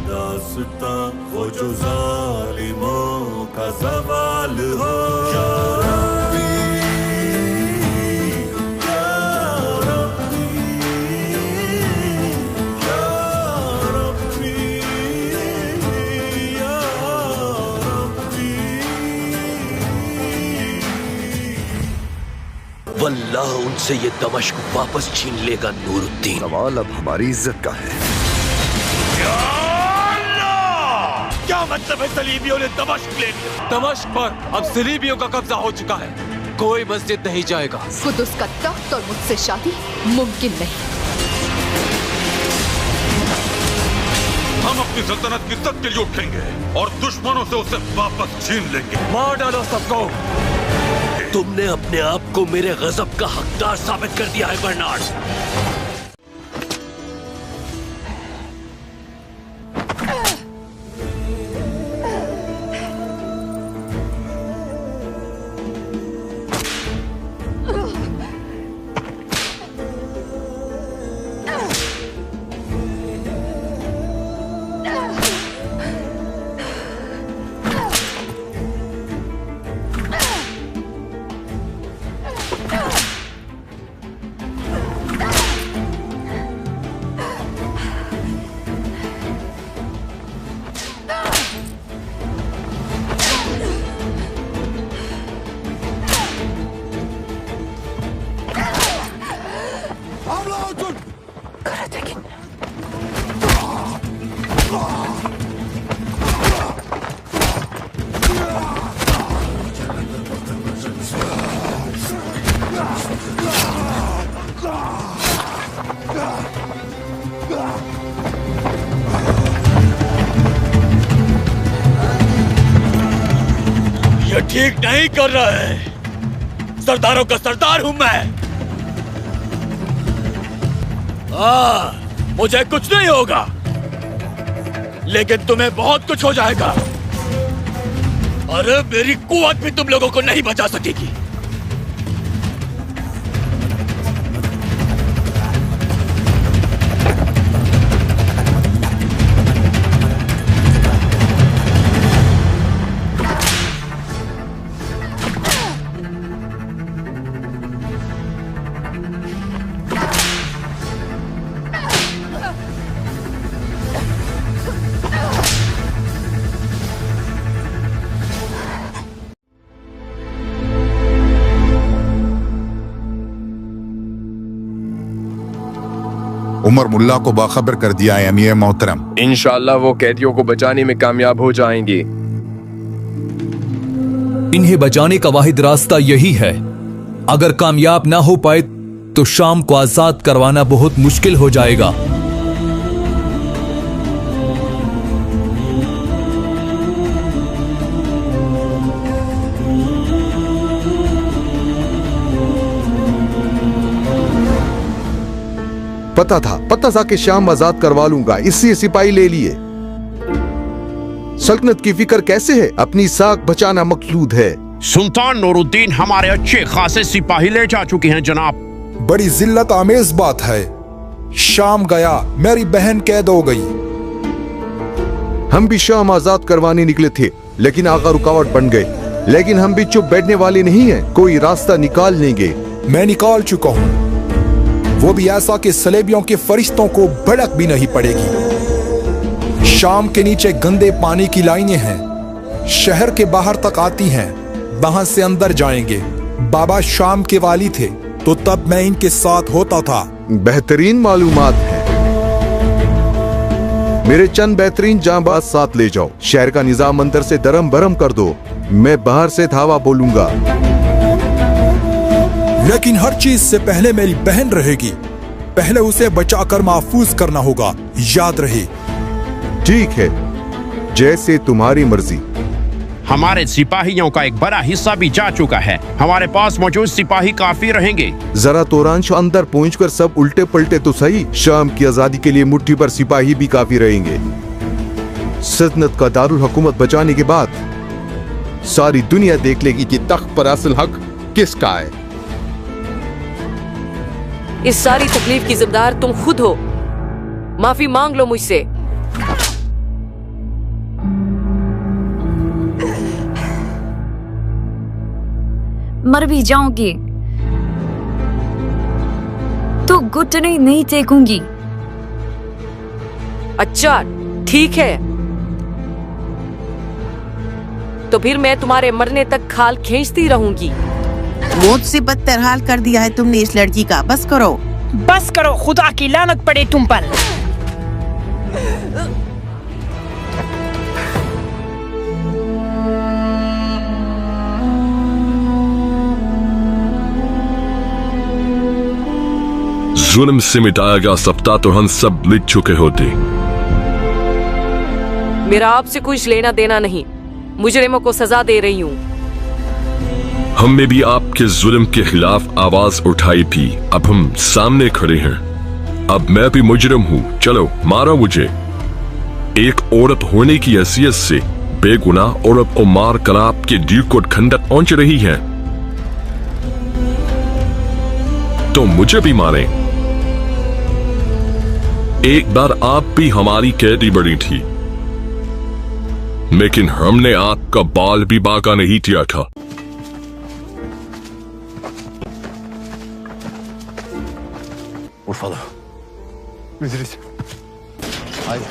दास्तां वो जो जालिमों का सवाल हो। या रब्बी, या रब्बी, या रब्बी, या रब्बी। वल्लाह उनसे ये दमश्क वापस छीन लेगा नूरुद्दीन। सवाल अब हमारी इज्जत का है। क्या मतलब है सलीबियों ने दमश्क ले लिया? दमश्क पर अब सलीबियों का कब्जा हो चुका है। कोई मस्जिद नहीं जाएगा। कुदुस का तख्त और मुझसे शादी मुमकिन नहीं। हम अपनी सल्तनत की सख्त के लिए उठेंगे और दुश्मनों से उसे वापस छीन लेंगे। मार डालो सबको। तुमने अपने आप को मेरे गजब का हकदार साबित कर दिया है बर्नार्ड। ये ठीक नहीं कर रहा है। सरदारों का सरदार हूं मैं। मुझे कुछ नहीं होगा, लेकिन तुम्हें बहुत कुछ हो जाएगा। अरे मेरी कुव्वत भी तुम लोगों को नहीं बचा सकेगी। उमर मुल्ला को बाखबर कर दिया है अमीर मोहतरम। इंशाअल्लाह वो कैदियों को बचाने में कामयाब हो जाएंगे। इन्हें बचाने का वाहिद रास्ता यही है। अगर कामयाब ना हो पाए तो शाम को आजाद करवाना बहुत मुश्किल हो जाएगा। पता था कि शाम आजाद करवा लूंगा, इसलिए सिपाही ले लिए। सल्तनत की फिक्र कैसे है? अपनी साख बचाना मकसूद है। सुल्तान नूरुद्दीन हमारे अच्छे खासे सिपाही ले जा चुके हैं जनाब। बड़ी जिल्लत आमेज बात है। शाम गया, मेरी बहन कैद हो गई। हम भी शाम आजाद करवाने निकले थे, लेकिन आगा रुकावट बन गए। लेकिन हम भी चुप बैठने वाले नहीं हैं, कोई रास्ता निकाल लेंगे। मैं निकाल चुका हूँ, वो भी ऐसा कि सलेबियों के फरिश्तों को भड़क भी नहीं पड़ेगी। शाम के नीचे गंदे पानी की लाइनें हैं, शहर के बाहर तक आती हैं, वहां से अंदर जाएंगे। बाबा शाम के वाली थे, तो तब मैं इनके साथ होता था। बेहतरीन मालूमात है। मेरे चंद बेहतरीन जांबाज साथ ले जाओ। शहर का निजाम अंदर से दरम बरम कर दो, मैं बाहर से धावा बोलूंगा। लेकिन हर चीज से पहले मेरी बहन रहेगी। पहले उसे बचाकर महफूज करना होगा, याद रहे। ठीक है, जैसे तुम्हारी मर्जी। हमारे सिपाहियों का एक बड़ा हिस्सा भी जा चुका है। हमारे पास मौजूद सिपाही काफी रहेंगे। जरा तोरांश अंदर पहुंचकर सब उल्टे पलटे तो सही। शाम की आजादी के लिए मुट्ठी पर सिपाही भी काफी रहेंगे। सल्तनत का दारुल हुकूमत बचाने के बाद सारी दुनिया देख लेगी कि तख्त पर असल हक किसका है। इस सारी तकलीफ की जिम्मेदार तुम खुद हो। माफी मांग लो मुझसे। मर भी जाओगे तो घुटने नहीं टेकूंगी। अच्छा ठीक है, तो फिर मैं तुम्हारे मरने तक खाल खींचती रहूंगी। मुझसे बदतर हाल कर दिया है तुमने इस लड़की का। बस करो, बस करो, खुदा की लानत पड़े तुम पर। जुल्म से मिटाया गया सप्ताह तो हम सब लिख चुके होते। मेरा आपसे कुछ लेना देना नहीं, मुजरिमों को सजा दे रही हूँ। हमने भी आपके जुल्म के खिलाफ आवाज उठाई थी, अब हम सामने खड़े हैं। अब मैं भी मुजरिम हूँ, चलो मारो मुझे। एक औरत होने की हैसियत से बेगुनाह औरत को मार कर आपके दिल को ठंडक पहुंच रही है, तो मुझे भी मारें। एक बार आप भी हमारी कैदी बनी थी, लेकिन हमने आपका बाल भी बाका नहीं किया था। Urfalı. Müdürüz. Haydi.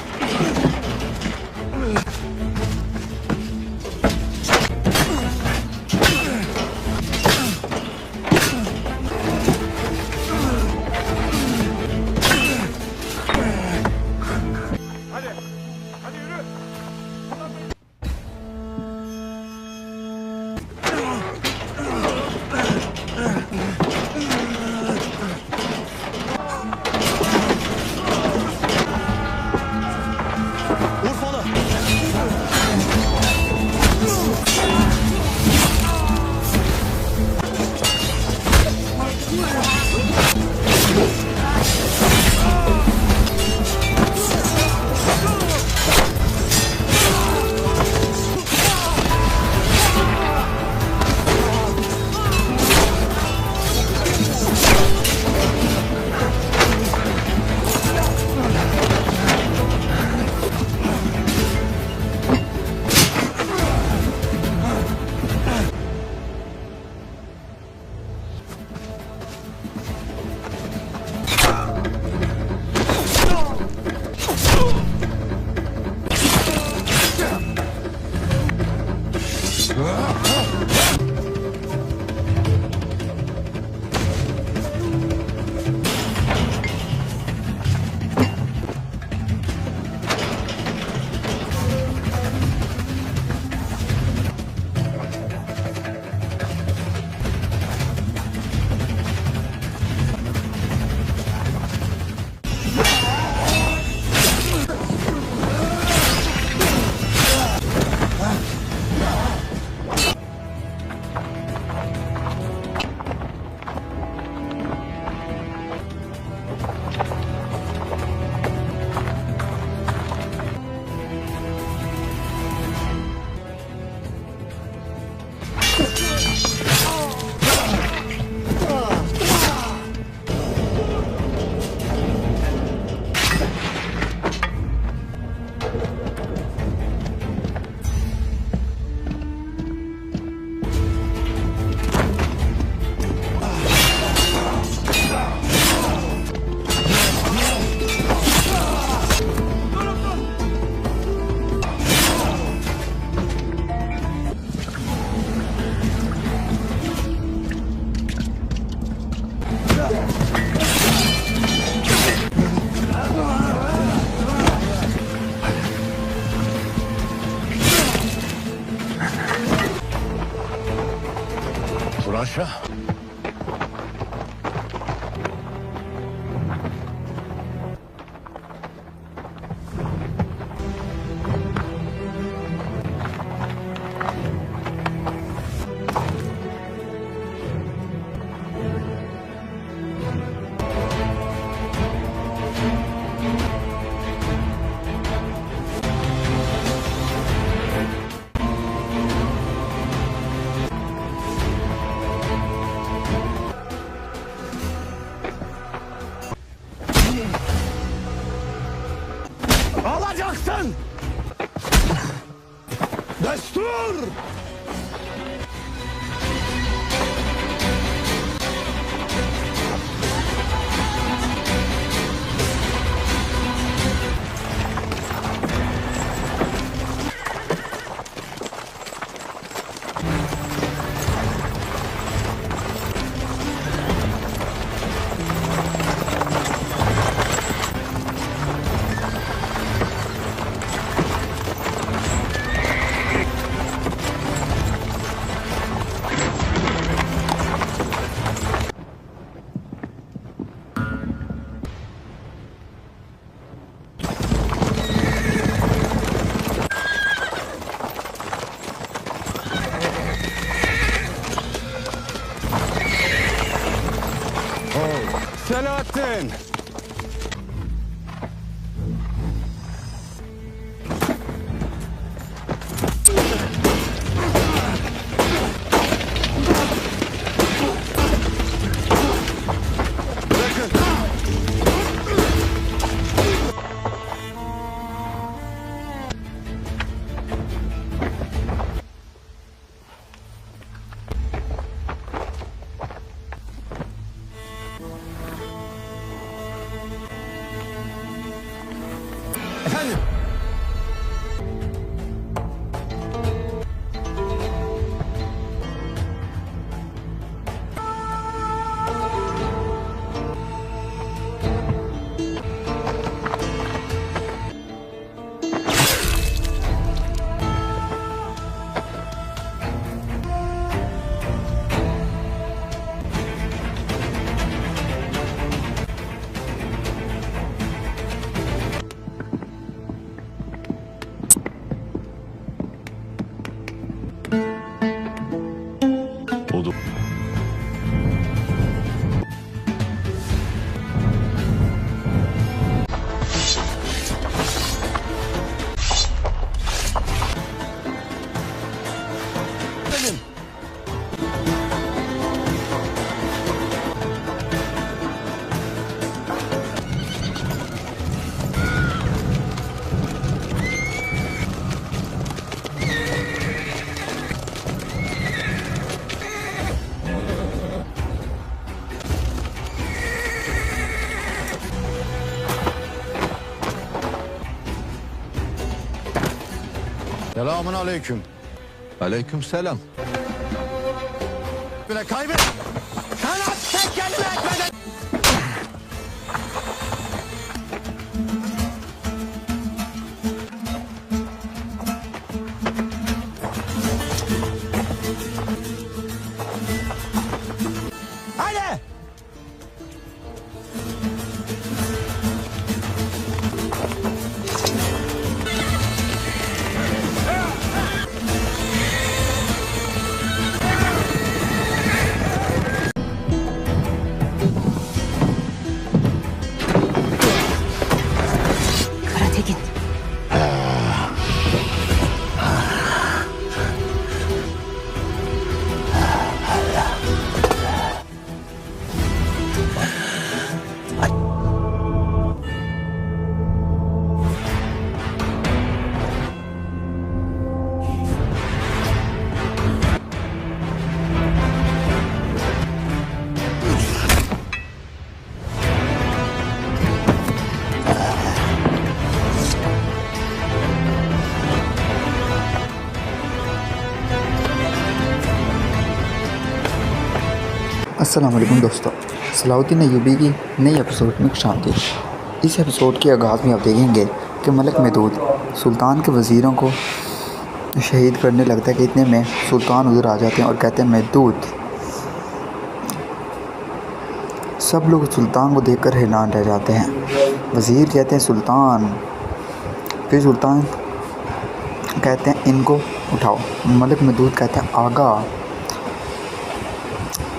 Aşağı. Alacaksın! Destur! Selahattin! Efendim? Selamun aleyküm. Aleyküm selam. Bile kaybet. Kanat tek kelime etmeden. Hadi. Karatekin. अस्सलाम वालेकुम दोस्तों, सलाहुद्दीन अय्यूबी की नई एपिसोड में खुशामदीद। इस एपिसोड के आगाज़ में आप देखेंगे कि मलिक महदूद सुल्तान के वज़ीरों को शहीद करने लगता है कि इतने में सुल्तान उधर आ जाते हैं और कहते हैं महदूद। सब लोग सुल्तान को देखकर हैरान रह जाते हैं। वज़ीर कहते हैं सुल्तान, फिर सुल्तान कहते हैं इनको उठाओ। मलिक महदूद कहते हैं आगा।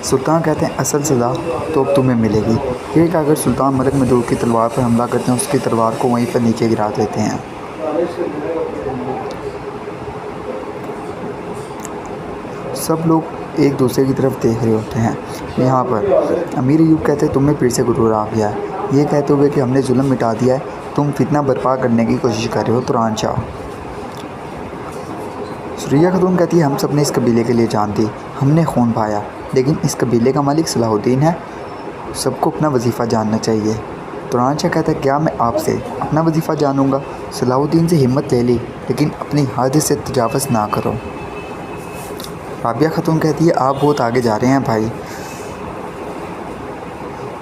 सुल्तान कहते हैं असल सज़ा तो अब तुम्हें मिलेगी। ये कहकर सुल्तान मलिक महदूद की तलवार पर हमला करते हैं, उसकी तलवार को वहीं पर नीचे गिरा देते हैं। सब लोग एक दूसरे की तरफ देख रहे होते हैं। यहाँ पर अमीर अय्यूब कहते हैं तुम्हें फिर से गुरूर आ गया है। ये कहते हुए कि हमने जुल्म मिटा दिया है, तुम फितना बर्पा करने की कोशिश कर रहे हो तुरान शाह। सुरैया खातून कहती है हम सब ने इस कबीले के लिए जान दी, हमने खून पाया, लेकिन इस कबीले का मालिक सलाहुद्दीन है, सबको अपना वजीफ़ा जानना चाहिए। तुरान शाह कहता है क्या मैं आपसे अपना वजीफ़ा जानूंगा? सलाहुद्दीन से हिम्मत ले ली, लेकिन अपनी हद से तजावज़ ना करो। राबिया खातून कहती है आप बहुत आगे जा रहे हैं भाई।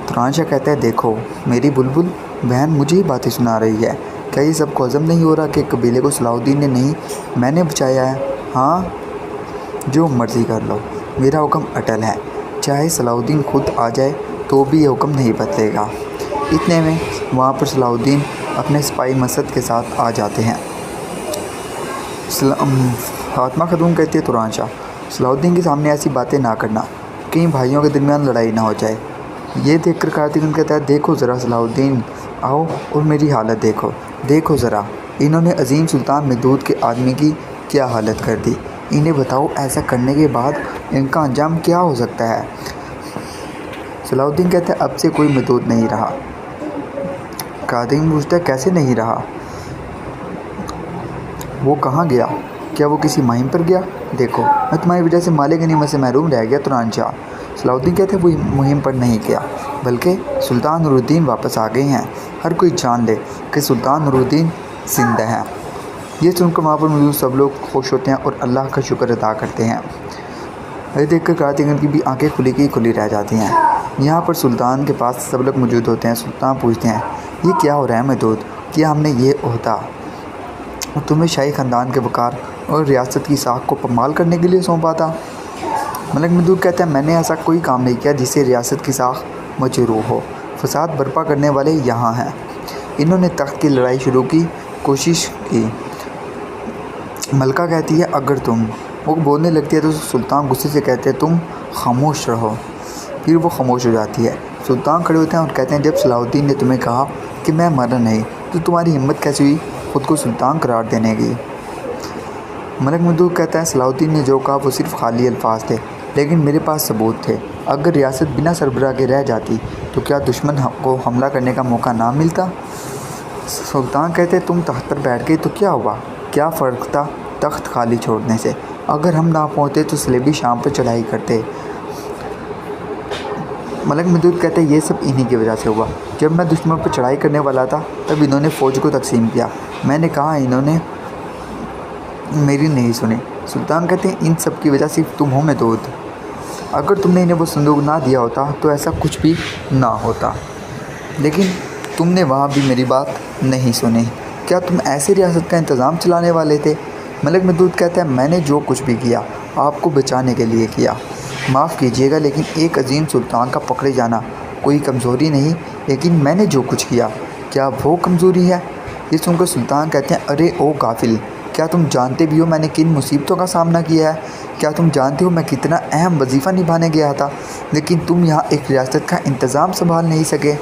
तुरानशाह कहता है देखो मेरी बुलबुल बहन मुझे ही बातें सुना रही है, क्या ये सबको हज़म नहीं हो रहा कि कबीले को सलाहुद्दीन ने नहीं मैंने बचाया है? हाँ जो मर्ज़ी कर लो, मेरा हुक्म अटल है, चाहे सलाहुद्दीन खुद आ जाए तो भी ये हुक्म नहीं बदलेगा। इतने में वहाँ पर सलाहुद्दीन अपने सिपाही मसद के साथ आ जाते हैं। फातिमा खातून कहती है तुरानशाह सलाहुद्दीन के सामने ऐसी बातें ना करना, कहीं भाइयों के दरमियान लड़ाई ना हो जाए। ये देखकर कार्तिक कहता है देखो ज़रा सलाहुद्दीन आओ और मेरी हालत देखो ज़रा, इन्होंने अजीम सुल्तान महदूद के आदमी की क्या हालत कर दी। इन्हें बताओ ऐसा करने के बाद इनका अंजाम क्या हो सकता है। सलाहुद्दीन कहता है अब से कोई महदूद नहीं रहा। कार्तिक पूछता है कैसे नहीं रहा, वो कहाँ गया, क्या वो किसी मुहिम पर गया? देखो मैं तुम्हारी वजह से माले गनीमत से महरूम रह गया तुरानशाह। सलाहुद्दीन कहते हैं वो मुहिम पर नहीं गया बल्कि सुल्तान नूरुद्दीन वापस आ गए हैं। हर कोई जान ले कि सुल्तान नूरुद्दीन जिंदा हैं। ये सुनकर वहाँ पर मौजूद सब लोग खुश होते हैं और अल्लाह का शुक्र अदा करते हैं। ये देखकर कार्तिक की भी आंखें खुली की खुली रह जाती हैं। यहाँ पर सुल्तान के पास सब लोग मौजूद होते हैं। सुल्तान पूछते हैं ये क्या हो रहा है महदूद, क्या हमने ये ओहदा तुम्हें शाही ख़ानदान के वक़ार और रियासत की साख को पमाल करने के लिए सौंपा था? मलिक महदूद कहता है मैंने ऐसा कोई काम नहीं किया जिससे रियासत की साख मजरूह हो। फसाद बर्पा करने वाले यहाँ हैं। इन्होंने तख्त की लड़ाई शुरू की कोशिश की। मलका कहती है अगर तुम, वो बोलने लगती है तो सुल्तान गुस्से से कहते हैं तुम खामोश रहो। फिर वो खामोश हो जाती है। सुल्तान खड़े होते हैं और कहते हैं जब सलाहुद्दीन ने तुम्हें कहा कि मैं मरा नहीं तो तुम्हारी हिम्मत कैसे हुई ख़ुद को सुल्तान करार देने की? मलिक महदूद कहता है सलाहुद्दीन ने जो कहा वो सिर्फ खाली अल्फाज थे, लेकिन मेरे पास सबूत थे। अगर रियासत बिना सरबराह के रह जाती तो क्या दुश्मन को हमला करने का मौका ना मिलता? सुल्तान कहते तुम तख्त पर बैठ गए तो क्या हुआ, क्या फ़र्क था तख्त खाली छोड़ने से? अगर हम ना पहुँचते तो सलेबी शाम पर चढ़ाई करते। मलिक महदूद कहते ये सब इन्हीं की वजह से हुआ। जब मैं दुश्मन पर चढ़ाई करने वाला था तब इन्होंने फ़ौज को तकसीम किया। मैंने कहा इन्होंने मेरी नहीं सुनी। सुल्तान कहते हैं इन सब की वजह सिर्फ तुम हो महदूद। अगर तुमने इन्हें वो संदूक ना दिया होता तो ऐसा कुछ भी ना होता, लेकिन तुमने वहाँ भी मेरी बात नहीं सुनी। क्या तुम ऐसे रियासत का इंतज़ाम चलाने वाले थे? मलिक महदूद कहता है मैंने जो कुछ भी किया आपको बचाने के लिए किया। माफ़ कीजिएगा लेकिन एक अजीम सुल्तान का पकड़े जाना कोई कमज़ोरी नहीं, लेकिन मैंने जो कुछ किया क्या वो कमज़ोरी है? ये सुनकर सुल्तान कहते हैं अरे ओ गाफिल, क्या तुम जानते भी हो मैंने किन मुसीबतों का सामना किया है? क्या तुम जानते हो मैं कितना अहम वजीफ़ा निभाने गया था, लेकिन तुम यहाँ एक रियासत का इंतज़ाम संभाल नहीं सके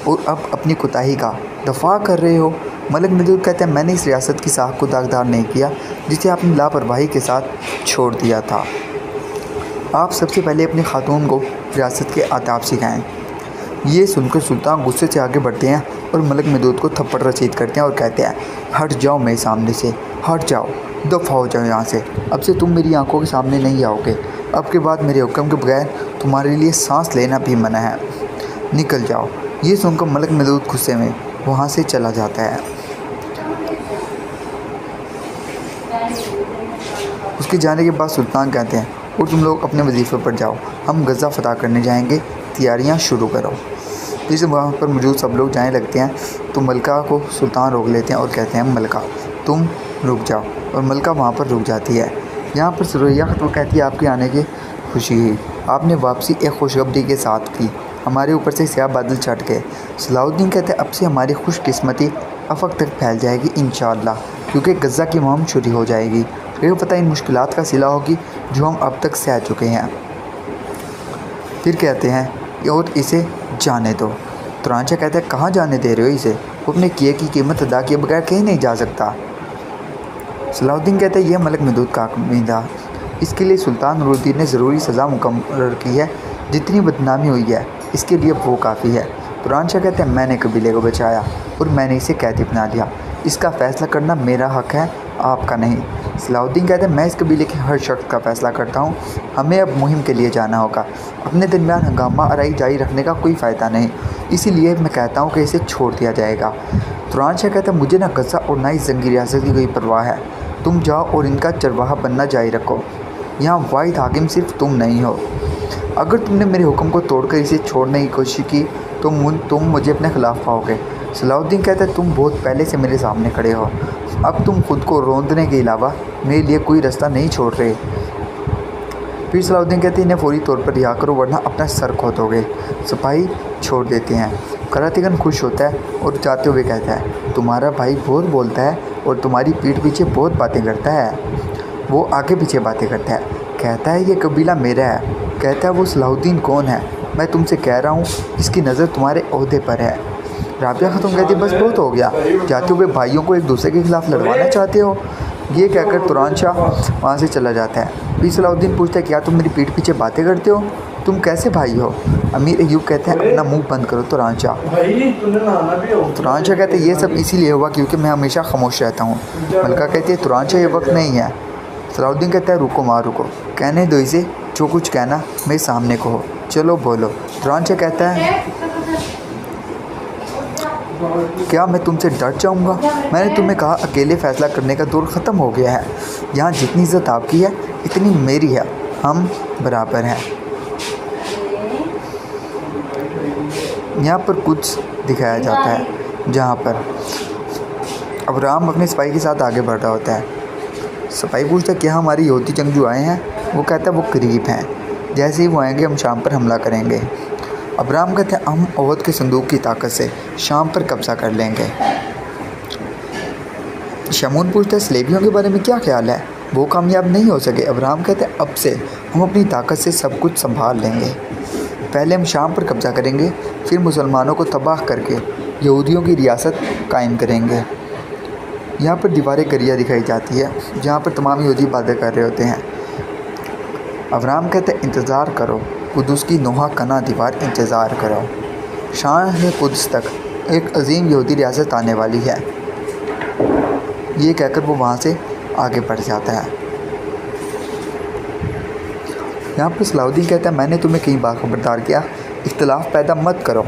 और अब अपनी कोताही का दफा कर रहे हो? मलिक महदूद कहते हैं मैंने इस रियासत की साख को दागदार नहीं किया जिसे आपने लापरवाही के साथ छोड़ दिया था। आप सबसे पहले अपनी खातून को रियासत के आदाब सिखाएँ। ये सुनकर सुल्तान गुस्से से आगे बढ़ते हैं और मलिक महदूद को थप्पड़ रसीद करते हैं और कहते हैं हट जाओ मेरे सामने से, हट जाओ, दफ़ा हो जाओ यहाँ से। अब से तुम मेरी आंखों के सामने नहीं आओगे। अब के बाद मेरे हुक्म के बगैर तुम्हारे लिए सांस लेना भी मना है, निकल जाओ। ये सुनकर मलिक महदूद गुस्से में वहाँ से चला जाता है। उसके जाने के बाद सुल्तान कहते हैं और तुम लोग अपने वजीफ़े पर जाओ, हम गज़ा फ़तह करने जाएंगे, तैयारियां शुरू करो। जिस वहाँ पर मौजूद सब लोग जाने लगते हैं तो मलका को सुल्तान रोक लेते हैं और कहते हैं मलका तुम रुक जाओ, और मलका वहाँ पर रुक जाती है। यहाँ पर सुरैया खातून कहती है आपके आने की खुशी हुई, आपने वापसी एक खुशखबरी के साथ की, हमारे ऊपर से स्याह बादल छट गए। सलाहुद्दीन कहते हैं अब से हमारी खुशकिस्मती अफक तक फैल जाएगी इंशाअल्लाह, क्योंकि गज़ा की मुहिम शुरू हो जाएगी। फिर पता इन मुश्किलात का सिला होगी जो हम अब तक सह चुके हैं। फिर कहते हैं और इसे जाने दो। तुरानशाह कहते हैं कहाँ जाने दे रहे हो इसे, वो अपने किए की कीमत अदा किए बगैर कहीं नहीं जा सकता। सलाहुद्दीन कहते हैं यह मलिक महदूद का आमीदा, इसके लिए सुल्तान नूरुद्दीन ने ज़रूरी सज़ा मुकर्रर की है, जितनी बदनामी हुई है इसके लिए वो काफ़ी है। तुरानशाह कहते हैं मैंने कबीले को बचाया और मैंने इसे कैदी बना लिया, इसका फ़ैसला करना मेरा हक़ है, आपका नहीं। सलाहुद्दीन कहते हैं मैं इस कबीले के हर शख्स का फ़ैसला करता हूँ, हमें अब मुहिम के लिए जाना होगा, अपने दरमियान हंगामा आराई जारी रखने का कोई फ़ायदा नहीं, इसीलिए मैं कहता हूँ कि इसे छोड़ दिया जाएगा। तुरानशाह कहता है मुझे ना गज़ा और ना इस जंगी रियासत की कोई परवाह है, तुम जाओ और इनका चरवाहा बनना जारी रखो। यहाँ वाहिद हाकिम सिर्फ तुम नहीं हो। अगर तुमने मेरे हुक्म को तोड़कर इसे छोड़ने की कोशिश की तो तुम मुझे अपने खिलाफ पाओगे। सलाहुद्दीन कहता है तुम बहुत पहले से मेरे सामने खड़े हो, अब तुम खुद को रोंदने के अलावा मेरे लिए कोई रास्ता नहीं छोड़ रहे। फिर सलाहुद्दीन कहते हैं इन्हें फौरी तौर पर रिहा करो वरना अपना सर खो दोगे। सिपाही छोड़ देते हैं। करातीगन खुश होता है और जाते हुए कहता है तुम्हारा भाई बहुत बोलता है और तुम्हारी पीठ पीछे बहुत बातें करता है। वो आगे पीछे बातें करता है, कहता है ये कबीला मेरा है। कहता है वो सलाहुद्दीन कौन है? मैं तुमसे कह रहा हूँ इसकी नज़र तुम्हारे ओहदे पर है। राबिया खातून कहती है बस बहुत हो गया, जाते हुए भाइयों को एक दूसरे के खिलाफ लड़वाना चाहते हो। ये कहकर तुरान शाह वहाँ से चला जाता है। फिर सलाहुद्दीन पूछता है क्या तुम मेरी पीठ पीछे बातें करते हो? तुम कैसे भाई हो? अमीर अयूब कहते हैं अपना मुंह बंद करो तुरान शाह। तुरान शाह कहते हैं ये सब इसीलिए हुआ क्योंकि मैं हमेशा खामोश रहता हूँ। मलका कहती है तुरान शाह ये वक्त नहीं है। सलाहुद्दीन कहता है रुको माँ रुको, कहने दो इसे, जो कुछ कहना मेरे सामने कहो, चलो बोलो। तुरान शाह कहता है क्या मैं तुमसे डर जाऊंगा? मैंने तुम्हें कहा अकेले फ़ैसला करने का दौर ख़त्म हो गया है। यहाँ जितनी इज़्ज़त आपकी है इतनी मेरी है, हम बराबर हैं। यहाँ पर कुछ दिखाया जाता है जहाँ पर अबराम अपने सिपाही के साथ आगे बढ़ रहा होता है। सिपाही पूछता है क्या हमारे यहूदी जंगजू आए हैं? वो कहता है वो करीब हैं, जैसे ही वो आएंगे हम शाम पर हमला करेंगे। अबराम कहते हैं हम ओहद के संदूक की ताकत से शाम पर कब्ज़ा कर लेंगे। शमून पूछता है सलेबियों के बारे में क्या ख्याल है? वो कामयाब नहीं हो सके। अबराम कहते हैं अब से हम अपनी ताकत से सब कुछ संभाल लेंगे। पहले हम शाम पर कब्ज़ा करेंगे, फिर मुसलमानों को तबाह करके यहूदियों की रियासत कायम करेंगे। यहाँ पर दीवार गरिया दिखाई जाती है जहाँ पर तमाम यहूदी इबादत कर रहे होते हैं। अबराम कहते हैं इंतज़ार करो, कुदस की नोहा कना दीवार इंतज़ार करो, शाह कुदस तक एक अजीम यहूदी रियासत आने वाली है। ये कहकर वो वहाँ से आगे बढ़ जाता है। यहाँ पर सलाहुद्दीन कहता है मैंने तुम्हें कई बार खबरदार किया इख्तलाफ पैदा मत करो,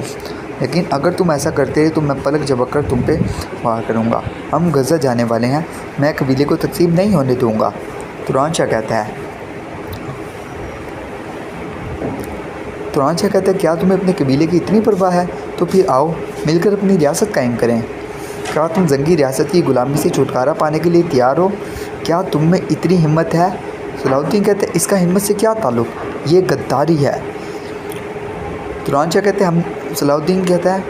लेकिन अगर तुम ऐसा करते तो मैं पलक झपक कर तुम पे वार करूँगा। हम गज़ा जाने वाले हैं, मैं कबीले को तकसीम नहीं होने दूँगा। तुरान शाह कहता है क्या तुम्हें अपने कबीले की इतनी परवाह है? तो फिर आओ मिलकर अपनी रियासत कायम करें। क्या तुम जंगी रियासत की गुलामी से छुटकारा पाने के लिए तैयार हो? क्या तुम में इतनी हिम्मत है? सलाहुद्दीन कहते हैं इसका हिम्मत से क्या ताल्लुक़, ये गद्दारी है। तुरान शाह कहते हैं हम सलाहुद्दीन कहता है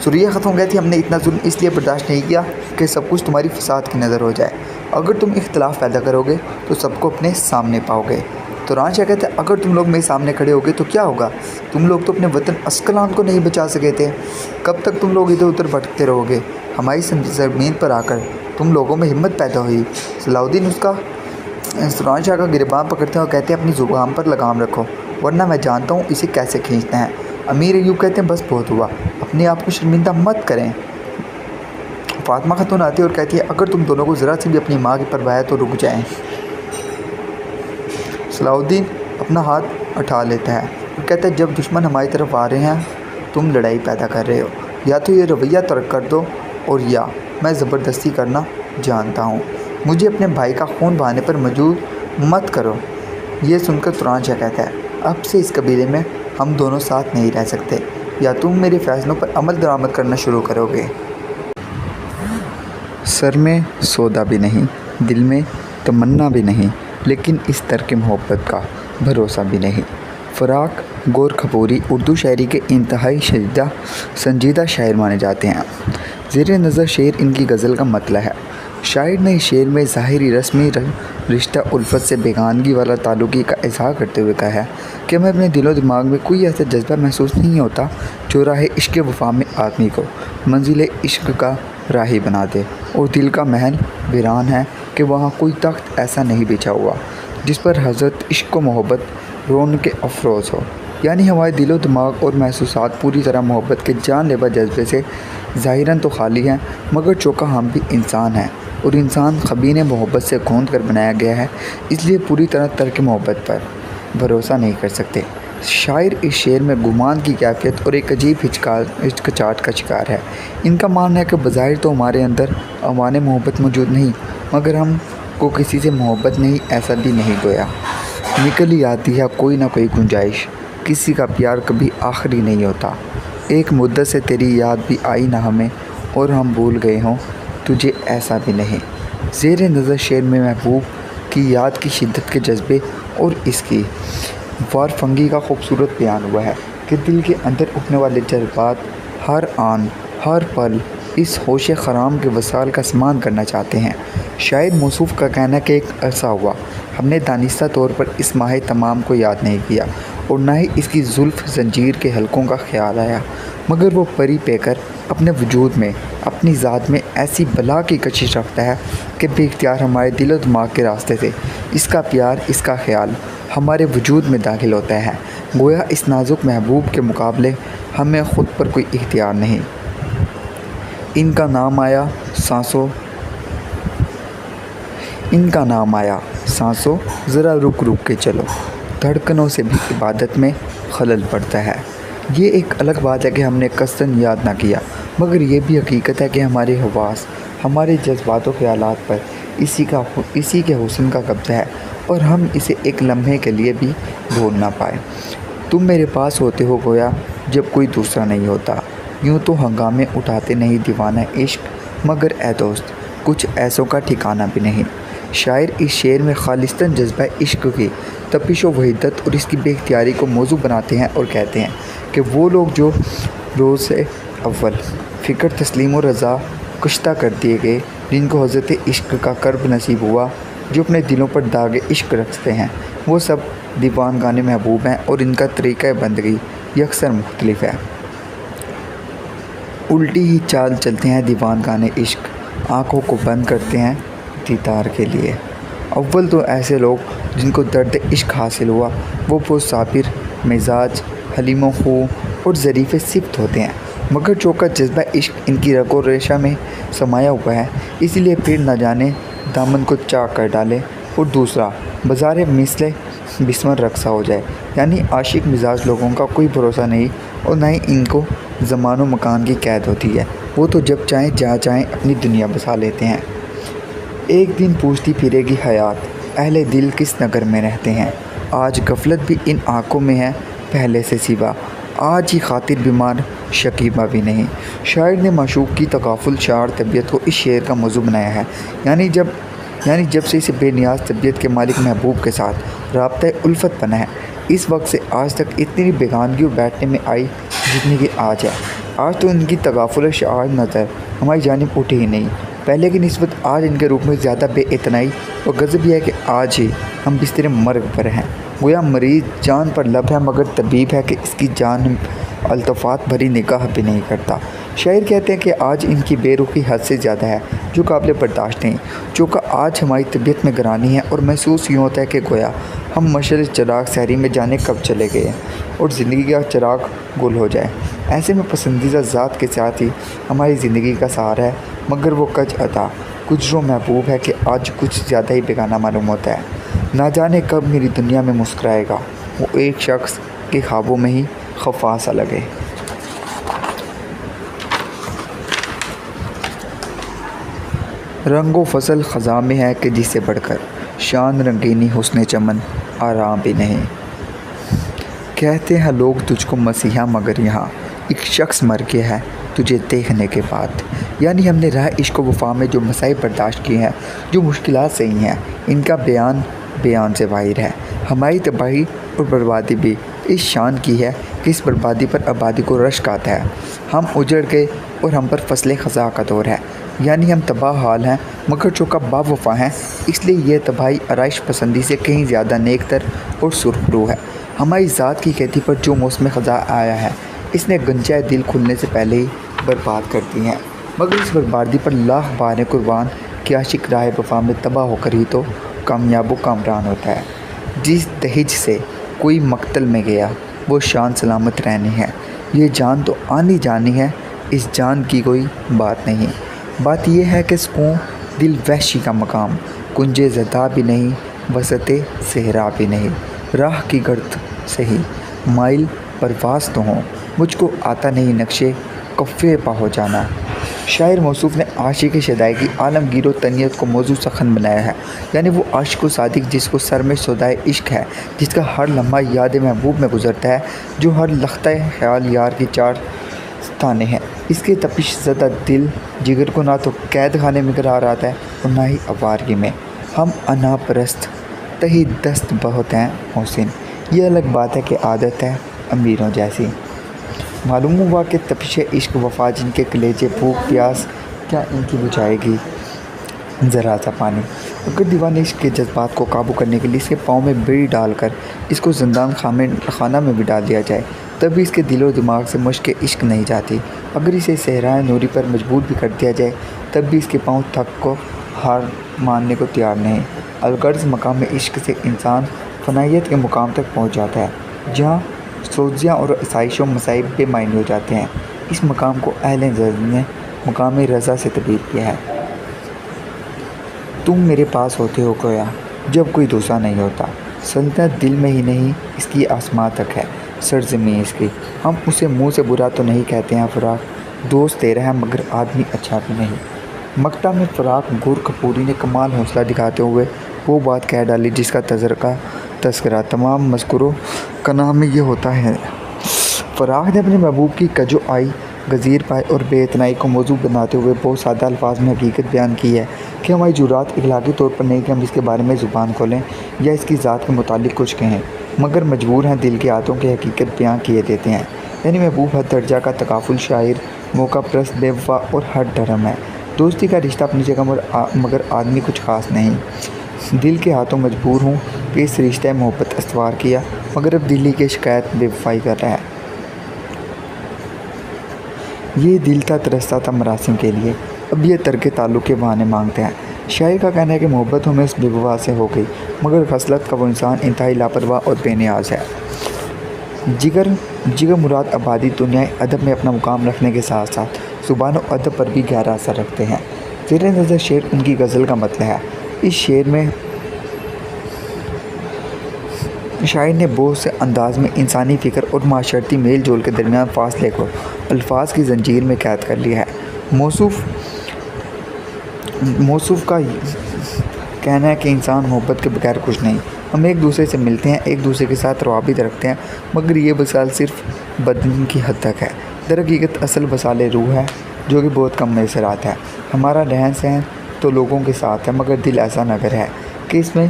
सुरिया ख़त्म कहती हमने इतना जुल्म इसलिए बर्दाश्त नहीं किया कि सब कुछ तुम्हारी फसाद की नज़र हो जाए। अगर तुम इख्तलाफ पैदा करोगे तो सबको अपने सामने पाओगे। तुरान शाह कहते हैं अगर तुम लोग मेरे सामने खड़े होगे तो क्या होगा? तुम लोग तो अपने वतन अस्कलान को नहीं बचा सके थे। कब तक तुम लोग इधर उधर भटकते रहोगे? हमारी ज़मीन पर आकर तुम लोगों में हिम्मत पैदा हुई। सलाहुद्दीन उसका तुरान शाह का गिरबान पकड़ते हैं और कहते हैं अपनी ज़ुबान पर लगाम रखो वरना मैं जानता हूँ इसे कैसे खींचना है। अमीर अयूब कहते हैं बस बहुत हुआ, अपने आप को शर्मिंदा मत करें। फातिमा खातून आती है और कहती है अगर तुम दोनों को ज़रा सी भी अपनी माँ की परवाह है तो रुक जाएं। सलाहुद्दीन अपना हाथ उठा लेता है और कहता है जब दुश्मन हमारी तरफ आ रहे हैं तुम लड़ाई पैदा कर रहे हो, या तो ये रवैया तर्क कर दो और या मैं ज़बरदस्ती करना जानता हूँ। मुझे अपने भाई का खून बहाने पर मजबूर मत करो। ये सुनकर तुरान शाह कहता है अब से इस कबीले में हम दोनों साथ नहीं रह सकते, या तुम मेरे फ़ैसलों पर अमल दरामद करना शुरू करोगे। सर में सौदा भी नहीं, दिल में तमन्ना भी नहीं, लेकिन इस तरह मोहब्बत का भरोसा भी नहीं। फ़राक गौर खपूरी उर्दू शायरी के इंतहाई संजीदा शायर माने जाते हैं। ज़ेर नज़र शेर इनकी गज़ल का मतला है। शायर ने इस शेर में ज़ाहिरी रस्मी रिश्ता उल्फत से बेगानगी वाला ताल्लुकी का इज़हार करते हुए कहा है कि मैं अपने दिलो दिमाग में कोई ऐसा जज्बा महसूस नहीं होता जो राह इश्क़ वफ़ा में आदमी को मंजिल इश्क़ का राही बना दे, और दिल का महल वीरान है कि वहाँ कोई तख्त ऐसा नहीं बिछा हुआ जिस पर हज़रत इश्क़ व मोहब्बत रोन के अफरोज़ हो। यानी हमारे दिलो दिमाग और महसूसात पूरी तरह मोहब्बत के जानलेवा जज्बे से ज़ाहिरन तो खाली हैं, मगर चौका हम भी इंसान हैं और इंसान खबीने मोहब्बत से गोंद कर बनाया गया है, इसलिए पूरी तरह तर्क मोहब्बत पर भरोसा नहीं कर सकते। शायर इस शेर में गुमान की कैफियत और एक अजीब हिचकिचाहट का शिकार है। इनका मानना है कि बज़ाहिर तो हमारे अंदर अवाने मोहब्बत मौजूद नहीं, मगर हम को किसी से मोहब्बत नहीं, ऐसा भी नहीं गोया। निकल ही आती है कोई ना कोई गुंजाइश। किसी का प्यार कभी आखिरी नहीं होता। एक मुद्दत से तेरी याद भी आई ना हमें, और हम भूल गए हों तुझे ऐसा भी नहीं। ज़ेरे नज़र शेर में महबूब की याद की शिद्दत के जज्बे और इसकी वारफंगी का खूबसूरत बयान हुआ है कि दिल के अंदर उठने वाले जज्बात हर आन हर पल इस होश ख़राम के वसाल का सम्मान करना चाहते हैं। शायद मौसूफ़ का कहना कि एक अरसा हुआ हमने दानिस्ता तौर पर इस माह तमाम को याद नहीं किया और ना ही इसकी जुल्फ़ जंजीर के हलकों का ख्याल आया, मगर वो परी पेकर अपने वजूद में अपनी ज़ात में ऐसी बला की कशिश रखता है कि बेख्तियार हमारे दिल और दिमाग के रास्ते से इसका प्यार इसका ख्याल हमारे वजूद में दाखिल होता है। गोया इस नाजुक महबूब के मुकाबले हमें ख़ुद पर कोई इख्तियार नहीं। इनका नाम आया सांसों ज़रा रुक रुक के चलो, धड़कनों से भी इबादत में खलल पड़ता है। ये एक अलग बात है कि हमने कसरन याद ना किया, मगर ये भी हकीकत है कि हमारे हवास हमारे जज्बात व ख्यालात पर इसी के हुस्न का कब्ज़ा है और हम इसे एक लम्हे के लिए भी भूल ना पाए। तुम मेरे पास होते हो गोया जब कोई दूसरा नहीं होता, यूँ तो हंगामे उठाते नहीं दीवाना इश्क, मगर ए दोस्त कुछ ऐसों का ठिकाना भी नहीं। शायर इस शेर में खालिस्तन जज्बा इश्क की तपिश व वहीदत और इसकी बेख्तियारी को मौजू बनाते हैं और कहते हैं कि वो लोग जो रोज़ से अव्वल फ़िक्र तस्लीम और रज़ा कश्ता कर दिए गए, जिनको हज़रत इश्क का कर्ब नसीब हुआ, जो अपने दिलों पर दाग इश्क रखते हैं, वो सब दीवान गाने महबूब हैं और इनका तरीक़ा बंदगी यकसर मुख्तलिफ है। उल्टी ही चाल चलते हैं दीवान गाने इश्क, आँखों को बंद करते हैं दीदार के लिए। अव्वल तो ऐसे लोग जिनको दर्द इश्क हासिल हुआ वो साबिर मिजाज हलीम खू और ज़रीफ़ सिफ्त होते हैं, मगर चौका जज्बा इश्क इनकी रगो रेशा में समाया हुआ है, इसलिए फिर न जाने दामन को चाक कर डाले और दूसरा बाज़ार मिसले बिस्मर रक्सा हो जाए। यानी आशिक मिजाज लोगों का कोई भरोसा नहीं और न ही इनको ज़मानो मकान की कैद होती है। वो तो जब चाहें जहाँ चाहें अपनी दुनिया बसा लेते हैं। एक दिन पूछती फिरेगी हयात, अहले दिल किस नगर में रहते हैं, आज गफलत भी इन आँखों में है पहले से सिवा, आज ही खातिर बीमार शकीबा भी नहीं। शायर ने माशूक की तकाफुल शार तबीयत को इस शेर का मौजू बनाया है। यानी जब से इसे बेनियाज तबीयत के मालिक महबूब के साथ राब्ता उल्फत बना है, इस वक्त से आज तक इतनी बेगानगी बैठने में आई जितनी कि आज है। आज तो इनकी तकाफुल शार नज़र हमारी जानिब उठी ही नहीं, पहले की निस्बत आज इनके रूप में ज़्यादा बेइतनाई और गज़ब यह है कि आज ही हम बिस्तर मर्ग पर हैं। गोया मरीज़ जान पर लब है, मगर तबीब है कि इसकी जान अल्तफ़ात भरी निगाह भी नहीं करता। शायर कहते हैं कि आज इनकी बेरुखी हद से ज़्यादा है जो काबिल बर्दाश्त नहीं। चूँकि आज हमारी तबीयत में गरानी है और महसूस यूँ होता है कि गोया हम मशर चिराग सहरी में जाने कब चले गए और ज़िंदगी का चिराग गुल हो जाए। ऐसे में पसंदीदा ज़ात के साथ ही हमारी ज़िंदगी का सहारा है, मगर वो कच अता गुजरो महबूब है कि आज कुछ ज़्यादा ही बेगाना मालूम होता है। ना जाने कब मेरी दुनिया में मुस्कुराएगा वो एक शख्स के ख्वाबों में ही खफा सा लगे। रंगो फसल ख़ज़ा में है कि जिसे बढ़कर शान रंगीनी हुस्न चमन आराम भी नहीं। कहते हैं लोग तुझको मसीहा, मगर यहाँ एक शख्स मर गया है तुझे देखने के बाद। यानी हमने राह इश्क वफ़ा में जो मसाइब बर्दाश्त किए हैं, जो मुश्किलात सही हैं, इनका बयान से बाहिर है। हमारी तबाही और बर्बादी भी इस शान की है कि इस बर्बादी पर आबादी को रश्क आता है। हम उजड़ गए और हम पर फसले ख़ज़ा का दौर है। यानी हम तबाह हाल हैं, मगर चौका बावफ़ा हैं, इसलिए यह तबाही आराइश पसंदी से कहीं ज़्यादा नेकतर और सुरखरू है। हमारी ज़ात की खेती पर जो मौसम ख़ज़ा आया है, इसने गंजाए दिल खुलने से पहले ही बर्बाद कर दी हैं, मगर इस बर्बादी पर लाख बार कुर्बान कि आशिक राह वफ़ा में तबाह होकर ही तो कामयाब व कामरान होता है। जिस दहेज से कोई मकतल में गया वो शान सलामत रहनी है। ये जान तो आनी जानी है, इस जान की कोई बात नहीं। बात यह है कि सुकून दिल वहशी का मकाम, कुंजे ज़दा भी नहीं, वसते सहरा भी नहीं। राह की गर्द से ही माइल परवास तो हो, मुझको आता नहीं नक्शे कफ़े पा हो जाना। शायर मौसूफ ने आशिक शदाई की आलमगीर व तनीयत को मौजू सखन बनाया है, यानी वो आशिक व सादिक जिसको सर में सौदाए इश्क है, जिसका हर लम्हा याद महबूब में गुजरता है, जो हर लख्ता ख्याल यार की चार ताने हैं। इसके तपिश ज़दा दिल जिगर को ना तो कैद खाने में करार आता है और ना ही आवारगी में। हम अना परस्त तही दस्त बहुत हैं मोहसिन, ये अलग बात है कि आदत है अमीरों जैसी। मालूम हुआ कि तपिश इश्क वफा जिनके कलेजे भूख प्यास क्या इनकी बुझाएगी ज़रा सा पानी। अगर दीवाने इश्क के जज्बात को काबू करने के लिए इसके पाँव में बेड़ी डालकर इसको जिंदान खाना में भी डाल दिया जाए तब भी इसके दिलो दिमाग से मुश्क इश्क नहीं जाती। अगर इसे सहराए नूरी पर मजबूर भी कर दिया जाए तब भी इसके पाँव थक को हार मानने को तैयार नहीं। अलगर्ज मकाम में इश्क से इंसान फनाइयत के मुकाम तक पहुँच जाता है, जहाँ सोजियाँ और आसाइशों मसाइब बेमायनी हो जाते हैं। इस मकाम को अहले ज़र्द ने मकाम रज़ा से तबीर किया है। तुम मेरे पास होते हो गोया जब कोई दूसरा नहीं होता, सल्तनत दिल में ही नहीं इसकी आसमां तक है सरज़मीं इसकी। हम उसे मुंह से बुरा तो नहीं कहते हैं फ़राक, दोस्त तेरा है मगर आदमी अच्छा भी नहीं। मक्ता में फ़राक गुर कपूरी ने कमाल हौसला दिखाते हुए वो बात कह डाली जिसका तज़किरा तमाम मज़कुरों का नाम में ये होता है। फ़राक ने अपने महबूब की कजो आई गज़ीर पाए और बेइतनाई को मौजू बनाते हुए बहुत सादा अल्फाज में हकीकत बयान की है कि हमारी जुरात इखलाकी तौर पर नहीं कि हम इसके बारे में ज़ुबान खोलें या इसकी ज़ात के मुतालिक कुछ कहें, मगर मजबूर हैं दिल के हाथों की हकीकत बयान किए देते हैं। यानी महबूब हद दर्जा का तकाफुल शायर, मौका परस्त, बेवफा और हर धर्म है। दोस्ती का रिश्ता अपनी जगह मगर आदमी कुछ ख़ास नहीं। दिल के हाथों मजबूर हूँ कि इस रिश्ते मोहब्बत अस्तवार किया मगर अब दिल्ली की शिकायत बेवफाई कर रहा है। ये दिल था तरसता था मरासिम के लिए, अब ये तर्क ताल्लुक़ के बहाने मांगते हैं। शायर का कहना है कि मोहब्बत हमें उस बेवफा से हो गई मगर खसलत का वो इंसान इंतहाई लापरवाह और बेनियाज है। जिगर मुराद आबादी दुनिया अदब में अपना मुकाम रखने के साथ साथ ज़ुबान और अदब पर भी गहरा असर रखते हैं। ज़ेरे नज़र शेर उनकी गज़ल का मतलब है। इस शेर में शायर ने बहुत से अंदाज में इंसानी फ़िक्र और माशरती मेल जोल के दरमियान फासले को अल्फाज की जंजीर में कैद कर लिया है। मौसूफ का कहना है कि इंसान मोहब्बत के बगैर कुछ नहीं। हम एक दूसरे से मिलते हैं, एक दूसरे के साथ रवाबित रखते हैं, मगर ये वसाल सिर्फ बदन की हद तक है। दर हकीकत असल वसाल रूह है जो कि बहुत कम नज़र आता है। हमारा रहन सहन तो लोगों के साथ है मगर दिल ऐसा नगर है कि इसमें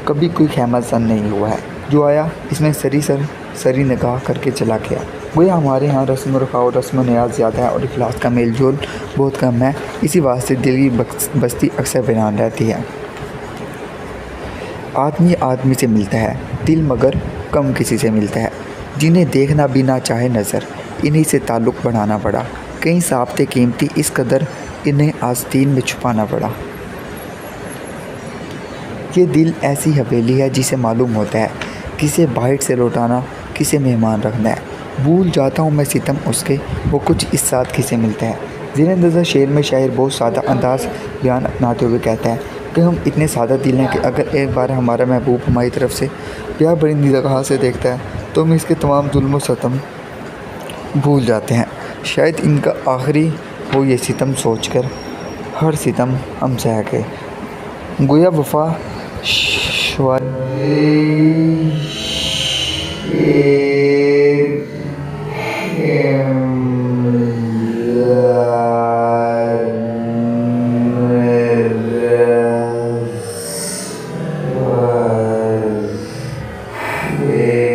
कभी कोई खैमा सन नहीं हुआ है। जो आया इसमें सरी निगाह करके चला गया। गोया हमारे यहाँ रस्म रखाव रस्म न्याज ज़्यादा है और इखलास का मेल जोल बहुत कम है। इसी वास्ते दिल की बस्ती अक्सर वीरान रहती है। आदमी आदमी से मिलता है, दिल मगर कम किसी से मिलता है। जिन्हें देखना भी ना चाहे नज़र, इन्हीं से ताल्लुक़ बढ़ाना पड़ा। कई साबते कीमती इस कदर इन्हें आस्तीन में छुपाना पड़ा। ये दिल ऐसी हवेली है जिसे मालूम होता है किसे बाहर से लौटाना, किसे मेहमान रखना है। भूल जाता हूँ मैं सितम उसके, वो कुछ इस साथ किसे मिलता है। ज़ेरे नज़र शेर में शायर बहुत सादा अंदाज बयान अपनाते हुए कहता है कि हम इतने सादा दिल हैं कि अगर एक बार हमारा महबूब हमारी तरफ से प्यार बड़ी निगाह से देखता है तो हम इसके तमाम जुल्म सतम भूल जाते हैं। शायद इनका आखिरी हो ये सितम सोचकर हर सितम हम सह गए। गोया वफा Yeah.